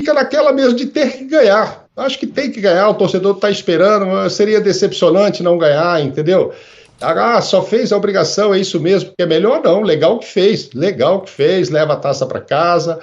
fica naquela mesmo de ter que ganhar. Acho que tem que ganhar, o torcedor está esperando, seria decepcionante não ganhar, entendeu? Ah, só fez a obrigação, é isso mesmo, porque é melhor não, legal que fez, leva a taça para casa,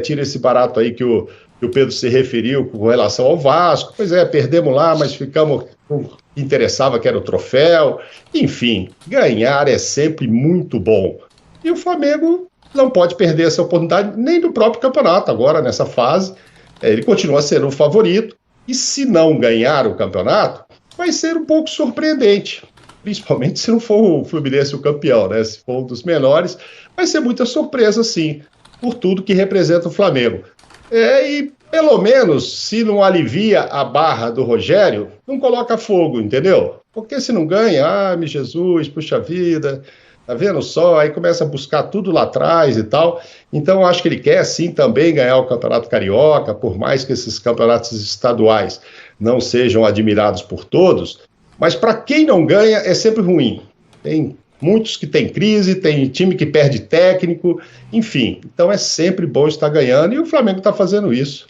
tira esse barato aí que o Pedro se referiu com relação ao Vasco. Pois é, perdemos lá, mas ficamos com o que interessava, que era o troféu. Enfim, ganhar é sempre muito bom. E o Flamengo não pode perder essa oportunidade nem do próprio campeonato agora, nessa fase. Ele continua sendo o favorito, e se não ganhar o campeonato, vai ser um pouco surpreendente, principalmente se não for o Fluminense o campeão, né? Se for um dos menores, vai ser muita surpresa, sim, por tudo que representa o Flamengo. E pelo menos, se não alivia a barra do Rogério, não coloca fogo, entendeu? Porque se não ganha, meu Jesus, puxa vida, tá vendo só? Aí começa a buscar tudo lá atrás e tal. Então, eu acho que ele quer, sim, também ganhar o Campeonato Carioca, por mais que esses campeonatos estaduais não sejam admirados por todos, mas para quem não ganha é sempre ruim. Tem muitos que têm crise, tem time que perde técnico, enfim. Então, é sempre bom estar ganhando e o Flamengo está fazendo isso.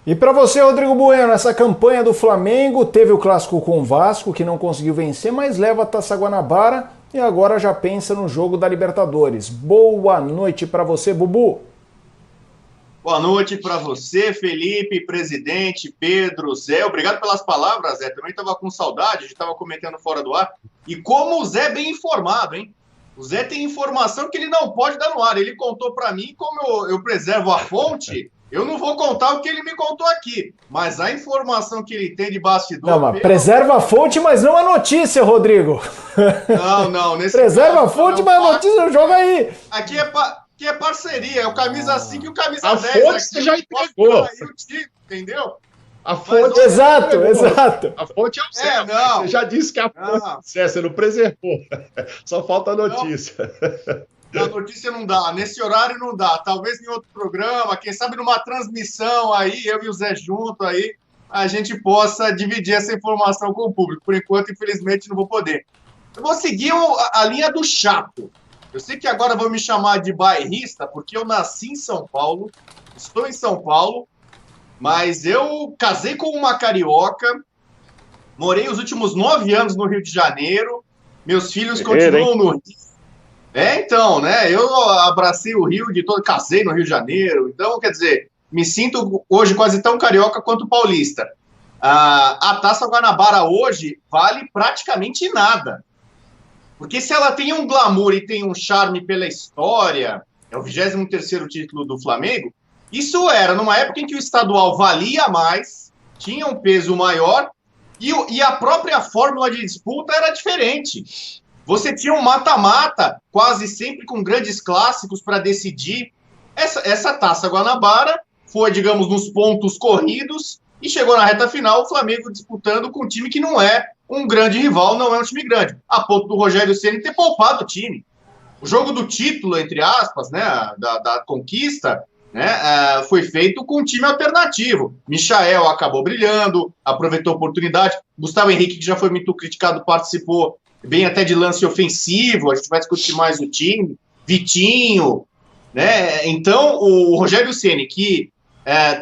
E para você, Rodrigo Bueno, essa campanha do Flamengo, teve o clássico com o Vasco, que não conseguiu vencer, mas leva a Taça Guanabara e agora já pensa no jogo da Libertadores. Boa noite para você, Bubu. Boa noite para você, Felipe, presidente, Pedro, Zé. Obrigado pelas palavras, Zé. Também estava com saudade, a gente estava comentando fora do ar. E como o Zé é bem informado, hein? O Zé tem informação que ele não pode dar no ar. Ele contou para mim, como eu preservo a fonte... Eu não vou contar o que ele me contou aqui, mas a informação que ele tem de bastidor... Não, mas preserva a fonte, mas não a notícia, Rodrigo. Não. Preserva a fonte, mas a notícia joga aí. Aqui é parceria, é o camisa 5 e o camisa a 10. A fonte você já entregou. Aí o time, entendeu? A fonte... Exato. A fonte é o Zé, você já disse que a fonte você não preservou. Só falta a notícia. A notícia não dá, nesse horário não dá. Talvez em outro programa, quem sabe numa transmissão aí, eu e o Zé junto aí, a gente possa dividir essa informação com o público. Por enquanto, infelizmente, não vou poder. Eu vou seguir a linha do chato. Eu sei que agora vão me chamar de bairrista, porque eu nasci em São Paulo, estou em São Paulo, mas eu casei com uma carioca, morei os últimos 9 anos no Rio de Janeiro, meus filhos continuam no Rio. Então, né, eu abracei o Rio de todo, casei no Rio de Janeiro, então, quer dizer, me sinto hoje quase tão carioca quanto paulista. A Taça Guanabara hoje vale praticamente nada, porque se ela tem um glamour e tem um charme pela história, é o 23º título do Flamengo, isso era numa época em que o estadual valia mais, tinha um peso maior, e a própria fórmula de disputa era diferente. Você tinha um mata-mata, quase sempre com grandes clássicos para decidir. Essa Taça Guanabara foi, digamos, nos pontos corridos e chegou na reta final o Flamengo disputando com um time que não é um grande rival, não é um time grande. A ponto do Rogério Ceni ter poupado o time. O jogo do título, entre aspas, né, da conquista, né, foi feito com um time alternativo. Michael acabou brilhando, aproveitou a oportunidade. Gustavo Henrique, que já foi muito criticado, participou bem até de lance ofensivo, a gente vai discutir mais o time, Vitinho, né? Então, o Rogério Ceni, que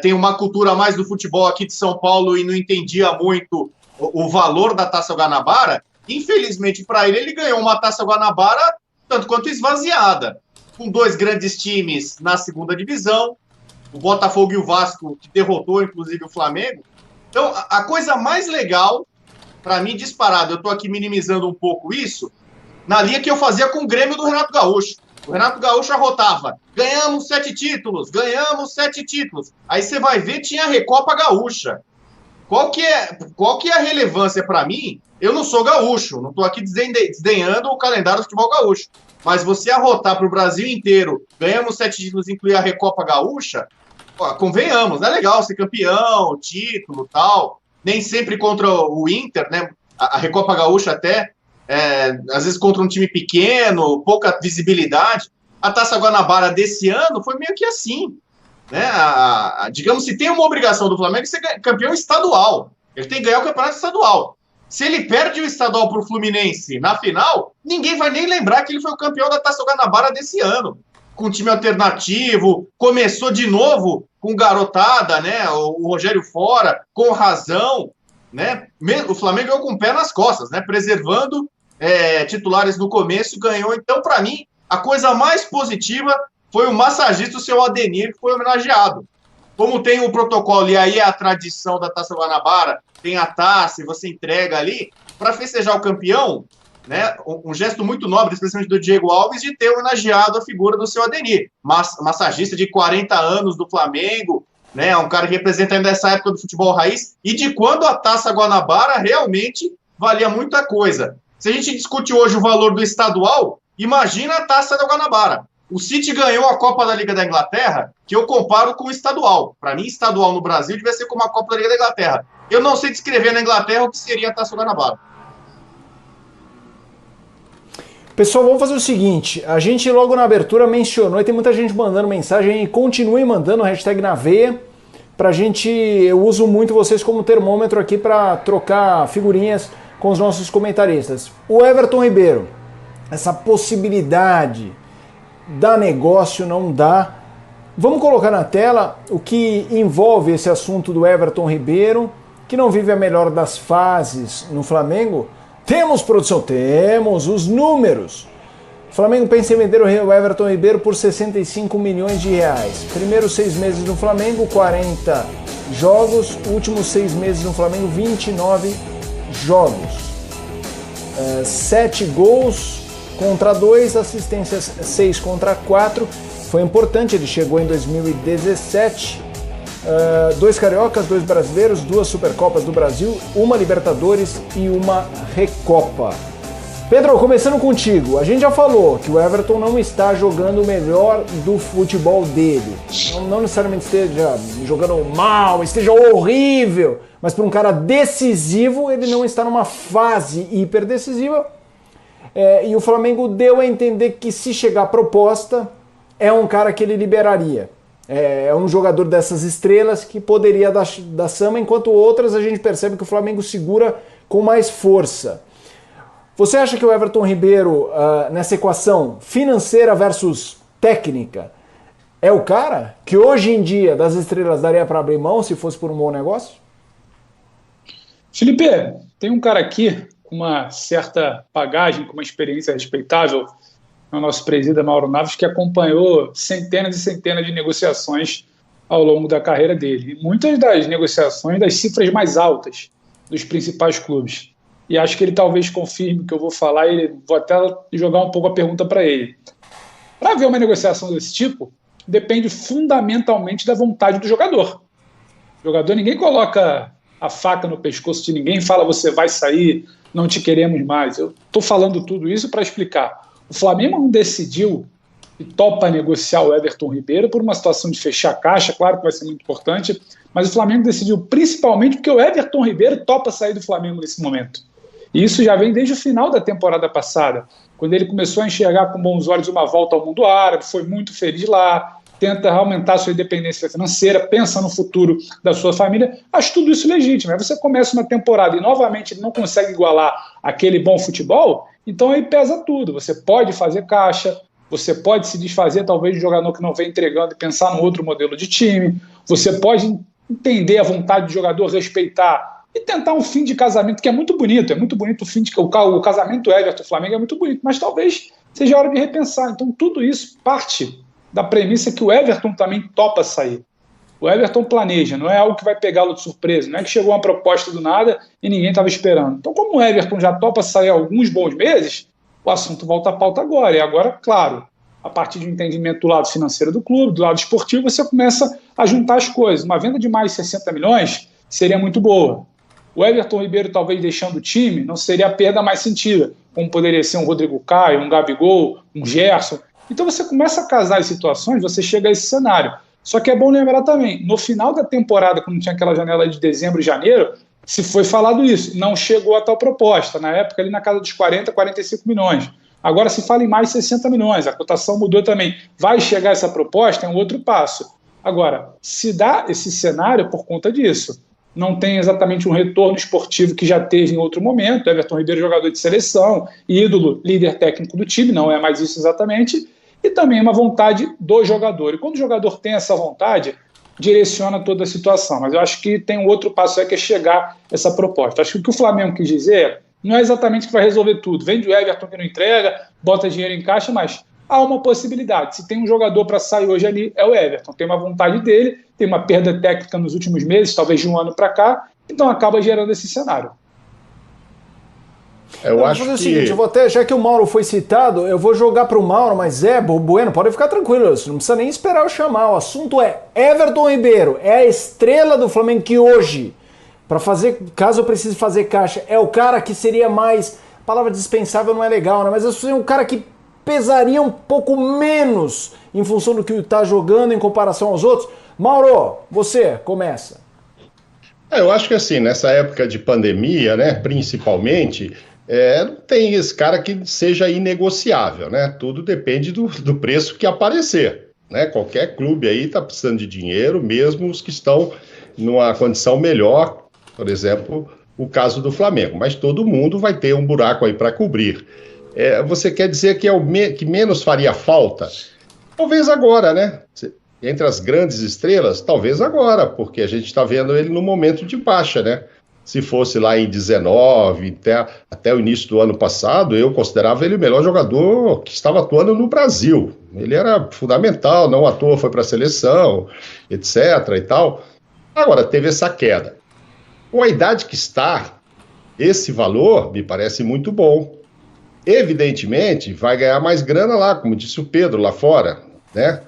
tem uma cultura mais do futebol aqui de São Paulo e não entendia muito o valor da Taça Guanabara, infelizmente para ele ganhou uma Taça Guanabara tanto quanto esvaziada, com 2 grandes times na segunda divisão, o Botafogo e o Vasco, que derrotou inclusive o Flamengo. Então, a coisa mais legal, para mim, disparado, eu estou aqui minimizando um pouco isso, na linha que eu fazia com o Grêmio do Renato Gaúcho. O Renato Gaúcho arrotava, ganhamos 7 títulos. Aí você vai ver, tinha a Recopa Gaúcha. Qual que é a relevância para mim? Eu não sou gaúcho, não estou aqui desdenhando o calendário do futebol gaúcho, mas você arrotar para o Brasil inteiro, ganhamos 7 títulos, incluir a Recopa Gaúcha, convenhamos, é legal ser campeão, título, tal... Nem sempre contra o Inter, né? A Recopa Gaúcha até, às vezes contra um time pequeno, pouca visibilidade. A Taça Guanabara desse ano foi meio que assim, né? Digamos, se tem uma obrigação do Flamengo, ser campeão estadual. Ele tem que ganhar o campeonato estadual. Se ele perde o estadual para o Fluminense na final, ninguém vai nem lembrar que ele foi o campeão da Taça Guanabara desse ano. com time alternativo, começou de novo com garotada, né? O Rogério fora, com razão, né? O Flamengo ganhou com o pé nas costas, né? Preservando titulares no começo, ganhou. Então, para mim, a coisa mais positiva foi o massagista, o seu Ademir, que foi homenageado. Como tem o protocolo, e aí é a tradição da Taça Guanabara, tem a taça e você entrega ali, para festejar o campeão, né, um gesto muito nobre, especialmente do Diego Alves, de ter homenageado a figura do seu Ademir, massagista de 40 anos do Flamengo, né, um cara que representa ainda essa época do futebol raiz, e de quando a Taça Guanabara realmente valia muita coisa. Se a gente discute hoje o valor do estadual, imagina a Taça da Guanabara. O City ganhou a Copa da Liga da Inglaterra, que eu comparo com o estadual. Para mim, estadual no Brasil devia ser como a Copa da Liga da Inglaterra. Eu não sei descrever na Inglaterra o que seria a Taça Guanabara. Pessoal, vamos fazer o seguinte, a gente logo na abertura mencionou, e tem muita gente mandando mensagem, e continue mandando hashtag na veia, pra gente, eu uso muito vocês como termômetro aqui para trocar figurinhas com os nossos comentaristas. O Everton Ribeiro, essa possibilidade, dá negócio, não dá? Vamos colocar na tela o que envolve esse assunto do Everton Ribeiro, que não vive a melhor das fases no Flamengo. Temos, produção? Temos os números. O Flamengo pensa em vender o Everton Ribeiro por 65 milhões de reais. Primeiros 6 meses no Flamengo, 40 jogos. Últimos 6 meses no Flamengo, 29 jogos. 7 gols contra 2, assistências 6 contra 4. Foi importante, ele chegou em 2017. 2 cariocas, 2 brasileiros, 2 Supercopas do Brasil, 1 Libertadores e 1 Recopa. Pedro, começando contigo, a gente já falou que o Everton não está jogando o melhor do futebol dele. Não necessariamente esteja jogando mal, esteja horrível, mas para um cara decisivo, ele não está numa fase hiper decisiva. E o Flamengo deu a entender que se chegar a proposta, é um cara que ele liberaria. É um jogador dessas estrelas que poderia dar samba, enquanto outras a gente percebe que o Flamengo segura com mais força. Você acha que o Everton Ribeiro, nessa equação financeira versus técnica, é o cara que hoje em dia das estrelas daria para abrir mão se fosse por um bom negócio? Felipe, tem um cara aqui com uma certa bagagem, com uma experiência respeitável, o nosso presida Mauro Naves, que acompanhou centenas e centenas de negociações ao longo da carreira dele. E muitas das negociações das cifras mais altas dos principais clubes. E acho que ele talvez confirme o que eu vou falar e vou até jogar um pouco a pergunta para ele. Para ver uma negociação desse tipo, depende fundamentalmente da vontade do jogador. O jogador, ninguém coloca a faca no pescoço de ninguém e fala você vai sair, não te queremos mais. Eu estou falando tudo isso para explicar. O Flamengo não decidiu e topa negociar o Everton Ribeiro por uma situação de fechar a caixa, claro que vai ser muito importante, mas o Flamengo decidiu principalmente porque o Everton Ribeiro topa sair do Flamengo nesse momento. E isso já vem desde o final da temporada passada, quando ele começou a enxergar com bons olhos uma volta ao mundo árabe, foi muito feliz lá, tenta aumentar sua independência financeira, pensa no futuro da sua família, acho tudo isso legítimo. Aí você começa uma temporada e novamente ele não consegue igualar aquele bom futebol, então aí pesa tudo. Você pode fazer caixa, você pode se desfazer talvez de jogador que não vem entregando e pensar num outro modelo de time, você pode entender a vontade do jogador, respeitar e tentar um fim de casamento, que é muito bonito o fim de o casamento Everton-Flamengo é muito bonito, mas talvez seja a hora de repensar. Então tudo isso parte da premissa que o Everton também topa sair. O Everton planeja, não é algo que vai pegá-lo de surpresa, não é que chegou uma proposta do nada e ninguém estava esperando. Então, como o Everton já topa sair há alguns bons meses, o assunto volta à pauta agora. E agora, claro, a partir de um entendimento do lado financeiro do clube, do lado esportivo, você começa a juntar as coisas. Uma venda de mais de 60 milhões seria muito boa. O Everton Ribeiro, talvez deixando o time, não seria a perda mais sentida, como poderia ser um Rodrigo Caio, um Gabigol, um Gerson. Então você começa a casar as situações, você chega a esse cenário. Só que é bom lembrar também, no final da temporada, quando tinha aquela janela de dezembro e janeiro, se foi falado isso, não chegou a tal proposta, na época ali na casa dos 40, 45 milhões. Agora se fala em mais 60 milhões, a cotação mudou também. Vai chegar essa proposta, é um outro passo. Agora, se dá esse cenário por conta disso, não tem exatamente um retorno esportivo que já teve em outro momento. Everton Ribeiro, jogador de seleção, ídolo, líder técnico do time, não é mais isso exatamente. e também uma vontade do jogador. E quando o jogador tem essa vontade, direciona toda a situação. Mas eu acho que tem um outro passo aí, que é chegar a essa proposta. Acho que o que o Flamengo quis dizer não é exatamente que vai resolver tudo. Vende o Everton que não entrega, bota dinheiro em caixa, mas há uma possibilidade. Se tem um jogador para sair hoje ali, é o Everton. Tem uma vontade dele, tem uma perda técnica nos últimos meses, talvez de um ano para cá, então acaba gerando esse cenário. Eu acho que... o seguinte, eu vou até, já que o Mauro foi citado, eu vou jogar para o Mauro, mas Bueno, pode ficar tranquilo, você não precisa nem esperar eu chamar. O assunto é Everton Ribeiro, é a estrela do Flamengo que hoje, para fazer, caso eu precise fazer caixa, é o cara que seria mais, a palavra dispensável não é legal, né? Mas eu seria um cara que pesaria um pouco menos em função do que está jogando em comparação aos outros. Mauro, você começa. Eu acho que assim, nessa época de pandemia, né, principalmente, não tem esse cara que seja inegociável, né? Tudo depende do preço que aparecer, né? Qualquer clube aí está precisando de dinheiro, mesmo os que estão numa condição melhor, por exemplo, o caso do Flamengo. Mas todo mundo vai ter um buraco aí para cobrir. Você quer dizer que é o que menos faria falta? Talvez agora, né? Entre as grandes estrelas, talvez agora, porque a gente está vendo ele no momento de baixa, né? Se fosse lá em 19, até o início do ano passado, eu considerava ele o melhor jogador que estava atuando no Brasil. Ele era fundamental, não à toa foi para a seleção, etc. e tal. Agora, teve essa queda. Com a idade que está, esse valor me parece muito bom. Evidentemente, vai ganhar mais grana lá, como disse o Pedro, lá fora, né?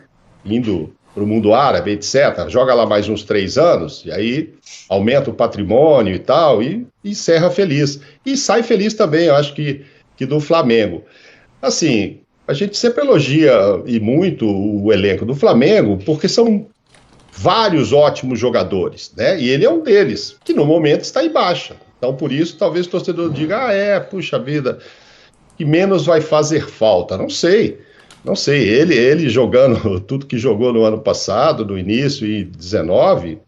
Indo para o mundo árabe, etc. Joga lá mais uns 3 anos, e aí aumenta o patrimônio e tal, e encerra feliz. E sai feliz também, eu acho que do Flamengo. Assim, a gente sempre elogia e muito o elenco do Flamengo, porque são vários ótimos jogadores, né? E ele é um deles, que no momento está em baixa. Então, por isso, talvez o torcedor diga, puxa vida, que menos vai fazer falta. Não sei, ele jogando tudo que jogou no ano passado, no início e 19,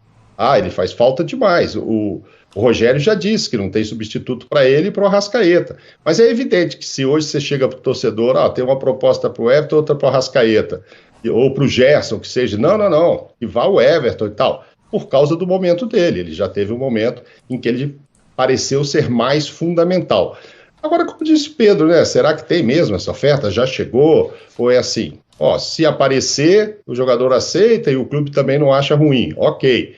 ele faz falta demais. O Rogério já disse que não tem substituto para ele e para o Arrascaeta, mas é evidente que se hoje você chega para o torcedor, tem uma proposta para o Everton, outra para o Arrascaeta, ou para o Gerson, que seja, não, que vá o Everton e tal, por causa do momento dele. Ele já teve um momento em que ele pareceu ser mais fundamental. Agora, como disse Pedro, né? Será que tem mesmo essa oferta? Já chegou? Ou é assim? Se aparecer, o jogador aceita e o clube também não acha ruim. Ok.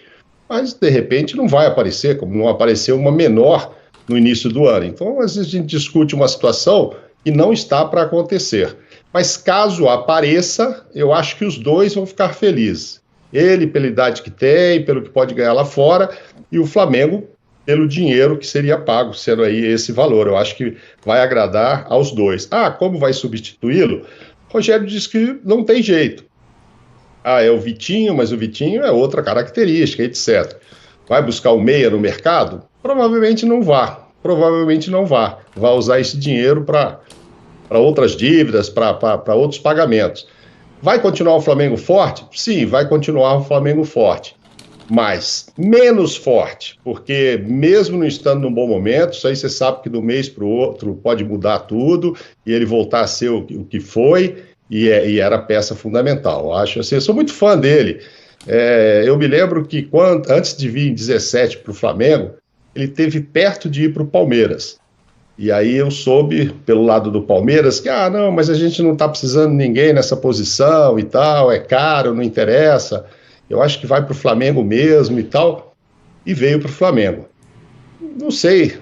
Mas, de repente, não vai aparecer, como não apareceu uma menor no início do ano. Então, às vezes a gente discute uma situação que não está para acontecer. Mas, caso apareça, eu acho que os dois vão ficar felizes. Ele, pela idade que tem, pelo que pode ganhar lá fora, e o Flamengo, pelo dinheiro que seria pago, sendo aí esse valor. Eu acho que vai agradar aos dois. Como vai substituí-lo? Rogério disse que não tem jeito. É o Vitinho, mas o Vitinho é outra característica, etc. Vai buscar o meia no mercado? Provavelmente não vá. Vai usar esse dinheiro para outras dívidas, para outros pagamentos. Vai continuar o Flamengo forte? Sim, vai continuar o Flamengo forte. Mas menos forte, porque mesmo não estando num bom momento, isso aí você sabe que de um mês para o outro pode mudar tudo e ele voltar a ser o que foi e era peça fundamental. Acho assim, eu sou muito fã dele. Eu me lembro que antes de vir em 17 para o Flamengo, ele esteve perto de ir para o Palmeiras. E aí eu soube, pelo lado do Palmeiras, que não, mas a gente não está precisando de ninguém nessa posição e tal, é caro, não interessa. Eu acho que vai para o Flamengo mesmo e tal, e veio para o Flamengo. Não sei.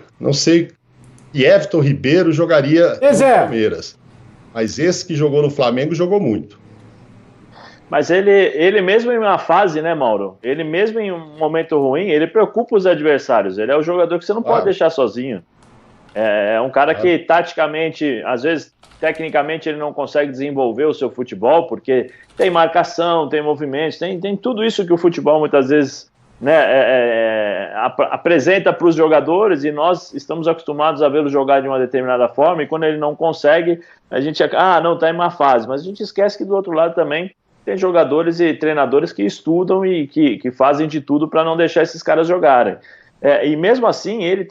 E Everton Ribeiro jogaria no Palmeiras. Mas esse que jogou no Flamengo jogou muito. Mas ele mesmo em uma fase, né, Mauro? Ele mesmo em um momento ruim, ele preocupa os adversários. Ele é o jogador que você não pode deixar sozinho. É um cara que taticamente, às vezes, tecnicamente ele não consegue desenvolver o seu futebol, porque tem marcação, tem movimentos, tem tudo isso que o futebol muitas vezes, né, apresenta para os jogadores, e nós estamos acostumados a vê-lo jogar de uma determinada forma, e quando ele não consegue, a gente não, está em má fase, mas a gente esquece que do outro lado também tem jogadores e treinadores que estudam e que fazem de tudo para não deixar esses caras jogarem. E mesmo assim, ele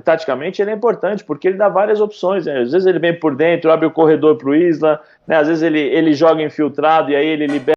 taticamente ele é importante, porque ele dá várias opções, né? Às vezes ele vem por dentro, abre o corredor para o Isla, né? Às vezes ele joga infiltrado e aí ele libera